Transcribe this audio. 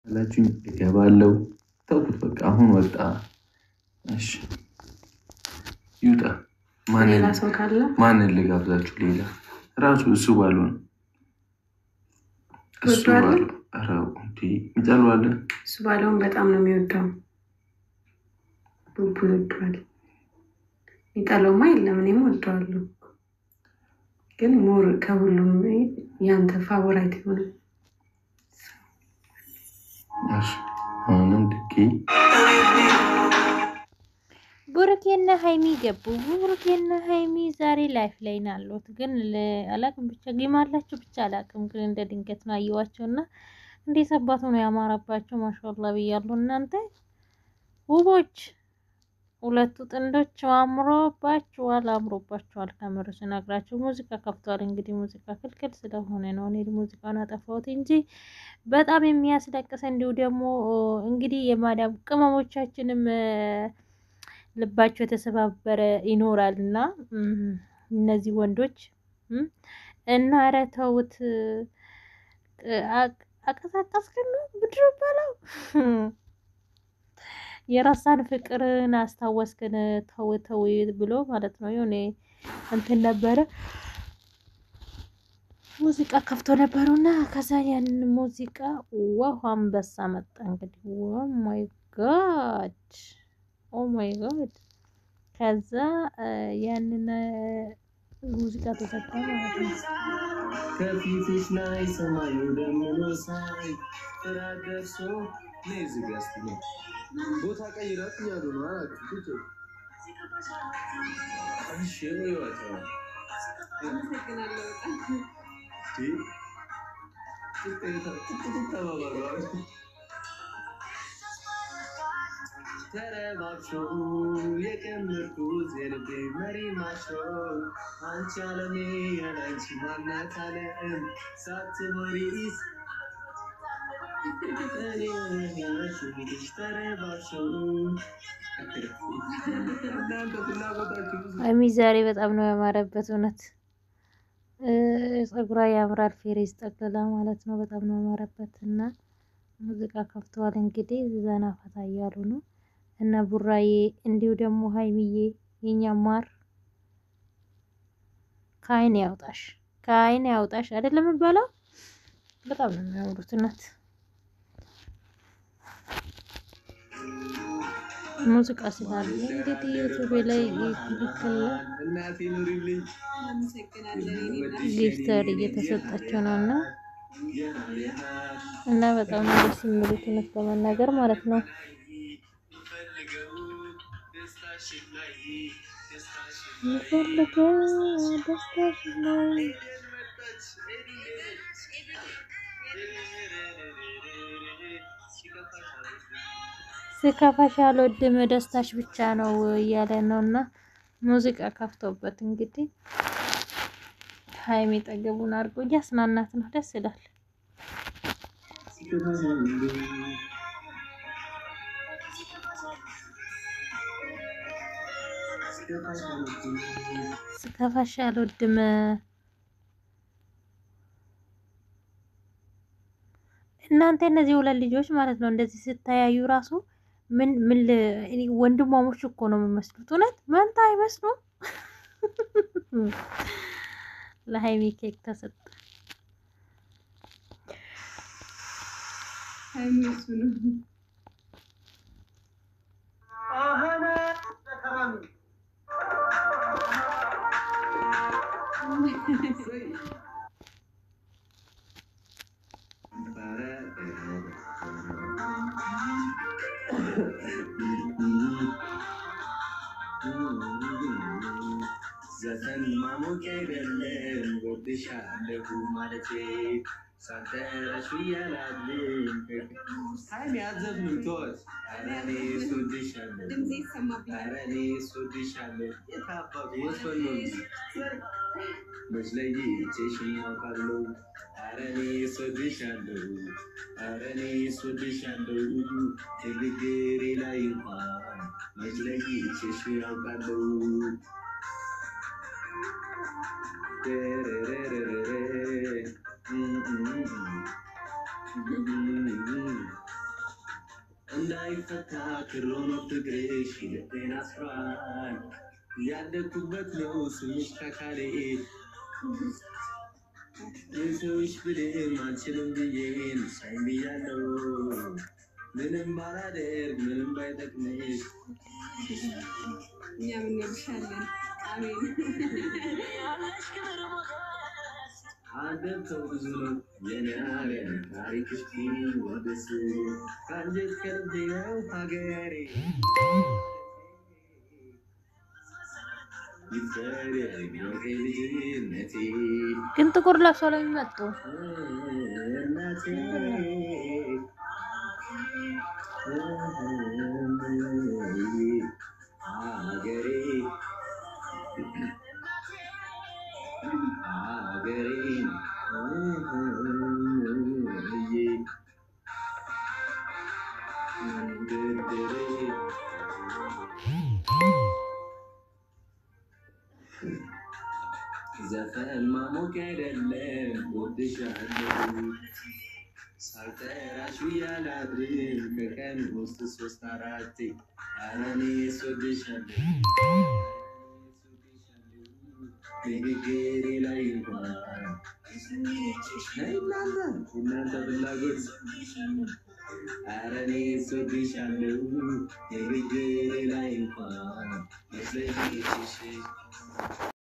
አላችሁኝ እገባለሁ። ተውኩት በቃ አሁን ወጣ። እሺ ይውጣ። ማንን ልጋብዛችሁ? ሌላ ራሱ እሱ ባልሆነ እሱ ይጠላዋል። እሱ ባለውን በጣም ነው የሚወደው። ቡቡ ይወደዋል። ይጠላውማ የለም እኔም ወደዋለሁ። ግን ሞር ከሁሉም ያንተ ፋቮራይት ይሆነ። አሁንም ድጌ ብሩኬና ሃይሚ ገቡ። ብሩኬና ሃይሚ ዛሬ ላይፍ ላይ ናሉት። ግን አላቅም ብቻ ጌም አላችሁ ብቻ አላቅም። ግን እንደ ድንገት ነው አየዋቸውና እንዴት አባቱ ነው ያማረባቸው። ማሻአላ ብያለሁ። እናንተ ውቦች ሁለቱ ጥንዶች አምሮባቸዋል። ከምር ስነግራቸው ሙዚቃ ከፍቷል። እንግዲህ ሙዚቃ ክልክል ስለሆነ ነው እኔ ሙዚቃውን አጠፋሁት እንጂ በጣም የሚያስለቅስ እንዲሁ ደግሞ እንግዲህ የማዳም ቅመሞቻችንም ልባቸው የተሰባበረ ይኖራልና እነዚህ ወንዶች እና ኧረ ተውት። አቀሳቀስከን ብድር ባለው የራሳን ፍቅርን አስታወስከን ተው ብሎ ማለት ነው። የሆነ እንትን ነበረ ሙዚቃ ከፍቶ ነበሩና ከዛ ያንን ሙዚቃ ዋው አንበሳ መጣ። እንግዲህ ኦ ማይ ጋድ ከዛ ያንን ሙዚቃ ተሰጣ ማለት ነው። ከፊትሽ ላይ ሰማዩ ደምኖ ሳይ ተራደርሶ ለዚህ ጋስቲ ቦታ ቀይራት ያሉ ነው አጥቁት እሺ ነው ይወጣው አመሰግናለሁ በጣም ተረባብሾ የቀመርኩት የልቤ መሪ ማሾ አንቺ አለሜ ያላንቺ ማናት አለም ሳትኖሪስ ሃይሚ ዛሬ በጣም ነው ያማረበት። እውነት ፀጉሯ ያምራል። ፌሬዝ ጠቅልላ ማለት ነው። በጣም ነው ያማረበት እና ሙዚቃ ከፍተዋል። እንግዲህ ዘና ፈታ እያሉ ነው እና ቡራዬ እንዲሁ ደግሞ ሃይሚዬ የኛ ማር ከአይን ያውጣሽ አይደለም የሚባለው። በጣም ነው የሚያምሩት እናት ሙዚቃ ስላለ እንግዲህ ዩቲዩብ ላይ ይልከል ጊፍተር እየተሰጣቸው ነውና እና በጣም ደስ የሚሉት እውነት ለመናገር ማለት ነው። ስከፋሽ አልወድም ደስታሽ ብቻ ነው እያለ ነውና ሙዚቃ ከፍቶበት እንግዲህ ሃይሚ ጠገቡን አድርጎ እያስናናት ነው። ደስ ይላል። ስከፋሽ አልወድም እናንተ እነዚህ ሁለት ልጆች ማለት ነው እንደዚህ ስታያዩ ራሱ ምን ወንድማሞች እኮ ነው የሚመስሉት። እውነት መንታ አይመስሉም። ለሃይሚ ኬክ ተሰጠ። ሃይሚ እሱ ነው ዘፈን ማሞቅ አይደለም ወድሻለሁ ማለቴ ሳንተራሽ ያላልኝ ሃይሚ አዘፍንም ተወት። ኧረ እኔ እወድሻለሁ ድምጼ ይሰማብኛል። ኧረ እኔ እወድሻለሁ የታባቱ ወስፈን ነው መች ለይቼሽ አውቃለሁ። ኧረ እኔ እወድሻለሁ ኧረ እኔ እወድሻለሁ ንግግሬ ላይ እንኳን መች ለይቼሽ አውቃለሁ። እንዳይፈታ ክሮኖ ፍቅርሽ ልቤን አስሯል ያደኩበት ነው ስምሽ ከካሌ የሰውሽ ብልም አንችልም ብዬን ሳይብያለው ምንም ባላደርግ ምንም ባይጠቅምሽ እኛ እንወድሻለን። አሜን። አንተም ሰው ብዙ ነው የኔ ዓለም ታሪክሽ ቢወደስ ከአንጀት ከልቤ ነው ሀገሬ ይፈረግ ኖሬ ልጅነቴ ግን ጥቁር ለብሰው ነው የሚመጡ እናቴ ሀገሬ ሀገሬን ዘፈን ማሞቅ አይደለም ወድሻለሁ ሳልጠራሽ ያላድርም ከቀን ውስጥ 3-4 ኧረ እኔስ ወድሻለሁ ንግግሬ ላይ እንኳን እናንተ ፍላጎት ኧረ እኔስ ወድሻለሁ ንግግሬ ላይ እንኳን መስለሽ